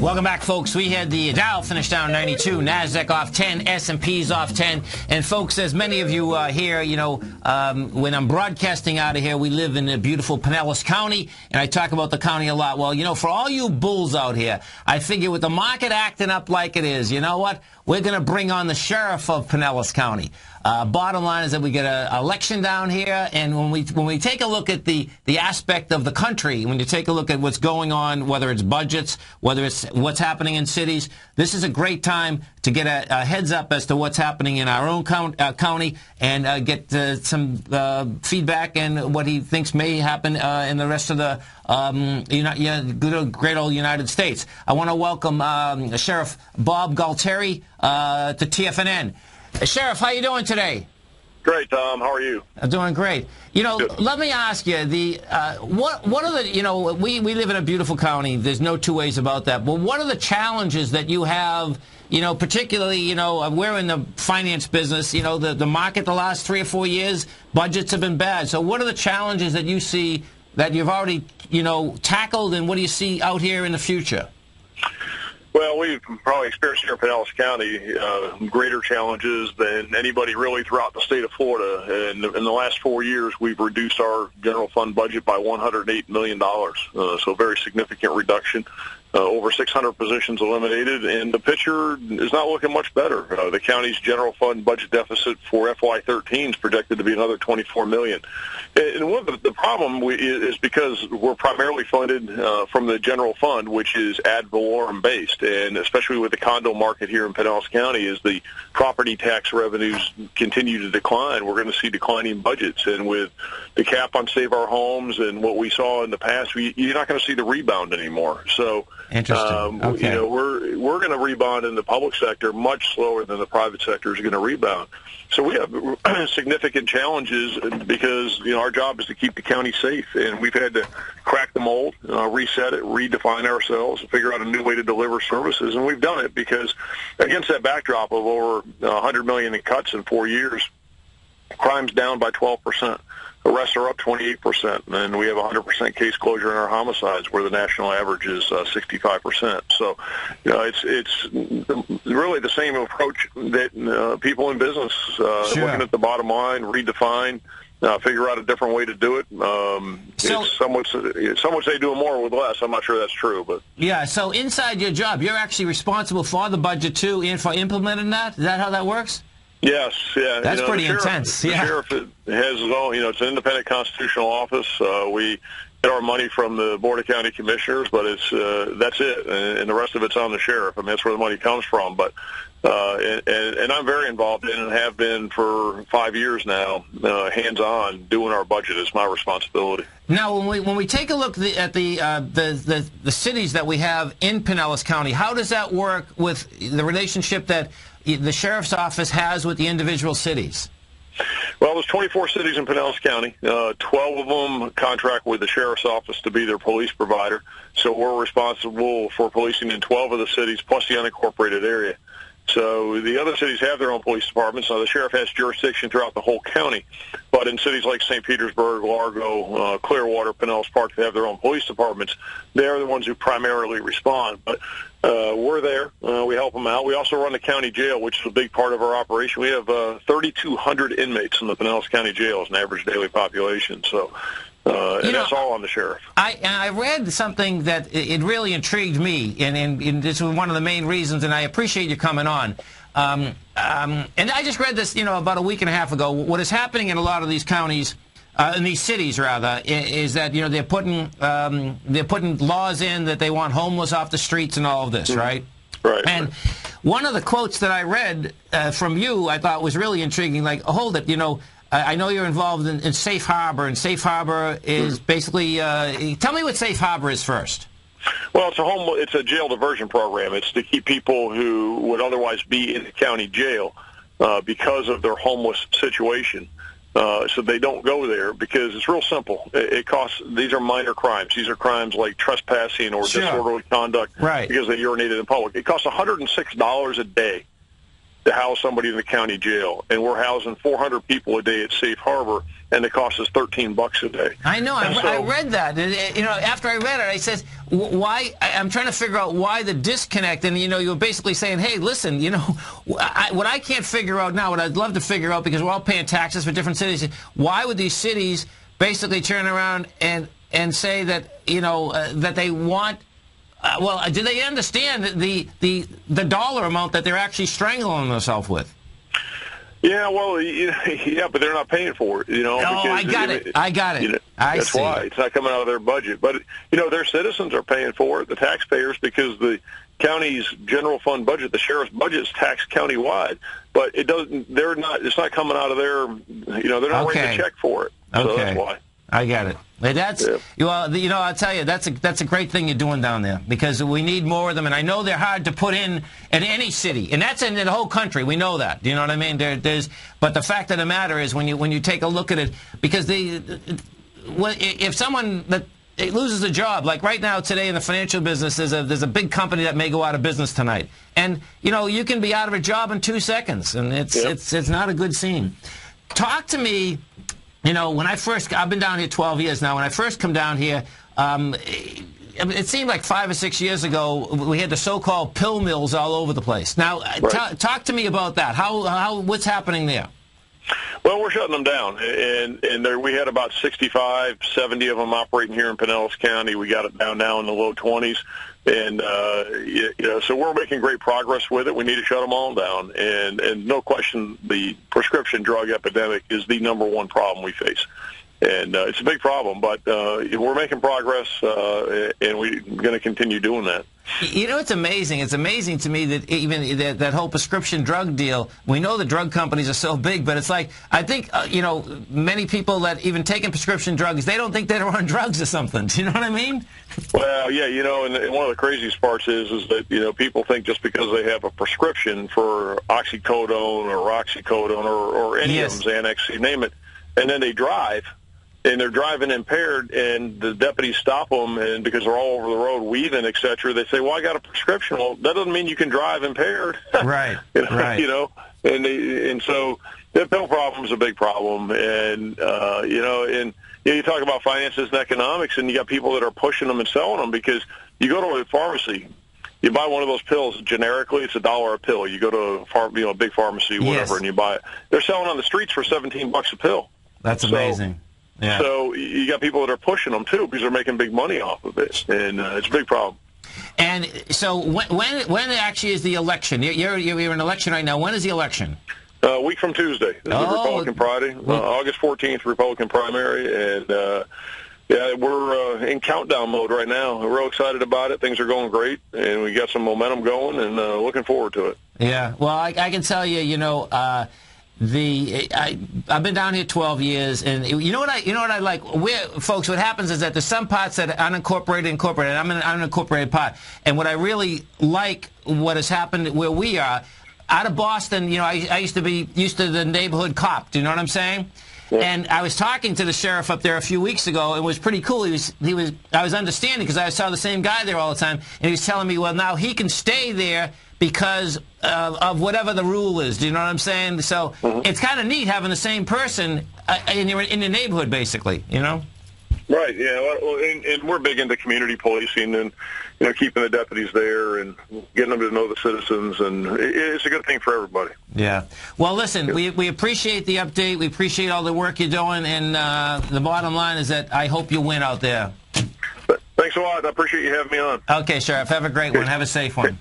Welcome back, folks. We had the Dow finish down 92, NASDAQ off 10, S&P's off 10. And, folks, as many of you here, you know, when I'm broadcasting out of here, we live in the beautiful Pinellas County, and I talk about the county a lot. Well, you know, for all you bulls out here, I figure with the market acting up like it is, you know what? We're going to bring on the sheriff of Pinellas County. Bottom line is that we get an election down here, and when we take a look at the aspect of the country, when you take a look at what's going on, whether it's budgets, whether it's what's happening in cities, this is a great time to get a heads up as to what's happening in our own county and get some feedback and what he thinks may happen in the rest of the great old United States. I want to welcome Sheriff Bob Gualtieri to TFNN. Sheriff, how you doing today? Great, Tom. How are you? I'm doing great. You know, let me ask you, what are the, you know, we live in a beautiful county. There's no two ways about that. But what are the challenges that you have, you know, particularly, you know, we're in the finance business, you know, the market the last 3 or 4 years, budgets have been bad. So what are the challenges that you see that you've already, you know, tackled, and what do you see out here in the future? Well, we've probably experienced here in Pinellas County greater challenges than anybody really throughout the state of Florida. And in the last 4 years, we've reduced our general fund budget by $108 million, so a very significant reduction. Over 600 positions eliminated, and the picture is not looking much better. The county's general fund budget deficit for FY13 is projected to be another $24 million. And one of the problem is because we're primarily funded from the general fund, which is ad valorem based, and especially with the condo market here in Pinellas County, as the property tax revenues continue to decline, we're going to see declining budgets. And with the cap on Save Our Homes and what we saw in the past, you're not going to see the rebound anymore. So. Interesting. Okay. You know, we're going to rebound in the public sector much slower than the private sector is going to rebound. So we have significant challenges because, you know, our job is to keep the county safe, and we've had to crack the mold, reset it, redefine ourselves, and figure out a new way to deliver services. And we've done it because against that backdrop of over $100 million in cuts in 4 years, crime's down by 12%. Arrests are up 28%, and we have 100% case closure in our homicides, where the national average is 65%. So, you know, it's really the same approach that people in business looking at the bottom line, redefine, figure out a different way to do it. Some would say do more with less. I'm not sure that's true, but yeah. So inside your job, you're actually responsible for the budget too, and for implementing that. Is that how that works? Yes, yeah. That's pretty intense. The sheriff has his own, you know, it's an independent constitutional office. We get our money from the Board of County Commissioners, but that's it, and the rest of it's on the sheriff. I mean, that's where the money comes from. But and I'm very involved in and have been for 5 years now, hands-on, doing our budget. It's my responsibility. Now, when we take a look at the cities that we have in Pinellas County, how does that work with the relationship that the sheriff's office has with the individual cities? Well, there's 24 cities in Pinellas County. 12 of them contract with the sheriff's office to be their police provider. So we're responsible for policing in 12 of the cities, plus the unincorporated area. So the other cities have their own police departments. Now, the sheriff has jurisdiction throughout the whole county. But in cities like St. Petersburg, Largo, Clearwater, Pinellas Park, they have their own police departments. They're the ones who primarily respond. But we're there. We help them out. We also run the county jail, which is a big part of our operation. We have 3,200 inmates in the Pinellas County Jail as an average daily population. So, and that's all on the sheriff. I read something that it really intrigued me, and this was one of the main reasons, and I appreciate you coming on. And I just read this, you know, about a week and a half ago. What is happening in a lot of these counties, in these cities rather, is that, you know, they're putting laws in that they want homeless off the streets and all of this, right? Right. And one of the quotes that I read from you, I thought was really intriguing. Like, hold it, you know. I know you're involved in Safe Harbor, and Safe Harbor is basically, tell me what Safe Harbor is first. Well, it's a jail diversion program. It's to keep people who would otherwise be in the county jail because of their homeless situation. So they don't go there, because it's real simple. It costs, these are minor crimes. These are crimes like trespassing or disorderly conduct because they urinated in public. It costs $106 a day to house somebody in the county jail, and we're housing 400 people a day at Safe Harbor, and it costs us $13 a day. I know. I read that. You know, after I read it, I said, why? I'm trying to figure out why the disconnect. And, you know, you were basically saying, hey, listen, you know, what I can't figure out now, what I'd love to figure out, because we're all paying taxes for different cities, why would these cities basically turn around and say that, you know, that they want, well, do they understand the dollar amount that they're actually strangling themselves with? Yeah, well, yeah, but they're not paying for it, you know. Oh, I got it. I got it. You know, that's why it's not coming out of their budget. But you know, their citizens are paying for it, the taxpayers, because the county's general fund budget, the sheriff's budget, is taxed countywide. But it doesn't. They're not. It's not coming out of their. You know, they're not writing a check for it. So that's why. I get it. That's well, you know, I'll tell you, that's a great thing you're doing down there, because we need more of them, and I know they're hard to put in any city, and that's in the whole country. We know that. Do you know what I mean? But the fact of the matter is, when you take a look at it, because if someone that loses a job, like right now today in the financial business, there's a big company that may go out of business tonight, and you know, you can be out of a job in 2 seconds, and it's not a good scene. Talk to me. You know, when I've been down here 12 years now. When I first come down here, it seemed like 5 or 6 years ago, we had the so-called pill mills all over the place. Now, talk to me about that. What's happening there? Well, we're shutting them down, and we had about 65, 70 of them operating here in Pinellas County. We got it down now in the low 20s, and you know, so we're making great progress with it. We need to shut them all down, and no question, the prescription drug epidemic is the #1 problem we face. And it's a big problem, but we're making progress, and we're going to continue doing that. You know, it's amazing. It's amazing to me that even that whole prescription drug deal, we know the drug companies are so big, but it's like, I think, you know, many people that even taking prescription drugs, they don't think they're on drugs or something. Do you know what I mean? Well, yeah, you know, and one of the craziest parts is that, you know, people think just because they have a prescription for oxycodone or oxycodone or any of them, Xanax, you name it, and then they drive, and they're driving impaired, and the deputies stop them, and because they're all over the road weaving, et cetera, they say, well, I got a prescription. Well, that doesn't mean you can drive impaired. Right, you know, right. You know, and so the pill problem is a big problem, and, you know, and you talk about finances and economics, and you got people that are pushing them and selling them, because you go to a pharmacy, you buy one of those pills generically, it's $1 a pill. You go to a big pharmacy, whatever, and you buy it. They're selling on the streets for $17 a pill. That's amazing. Yeah. So you got people that are pushing them too, because they're making big money off of it, and it's a big problem. And so when actually is the election? You're in an election right now. When is the election? A week from Tuesday. This is the Republican Friday, August 14th, Republican primary, and yeah, we're in countdown mode right now. We're real excited about it. Things are going great, and we got some momentum going, and looking forward to it. Yeah. Well, I can tell you, you know. I've been down here 12 years, and you know what I like? Folks, what happens is that there's some parts that are unincorporated, incorporated. I'm in an unincorporated part, and what I really like, what has happened where we are, out of Boston, you know, I used to be used to the neighborhood cop. Do you know what I'm saying? Yeah. And I was talking to the sheriff up there a few weeks ago. It was pretty cool. I was understanding, because I saw the same guy there all the time, and he was telling me, well, now he can stay there because of whatever the rule is. Do you know what I'm saying? So it's kind of neat having the same person in your neighborhood, basically, you know? Right, yeah. Well, and we're big into community policing, and, you know, keeping the deputies there and getting them to know the citizens, and it's a good thing for everybody. Yeah. Well, listen, we appreciate the update. We appreciate all the work you're doing, and the bottom line is that I hope you win out there. Thanks a lot. I appreciate you having me on. Okay, Sheriff. Have a great one. Have a safe one.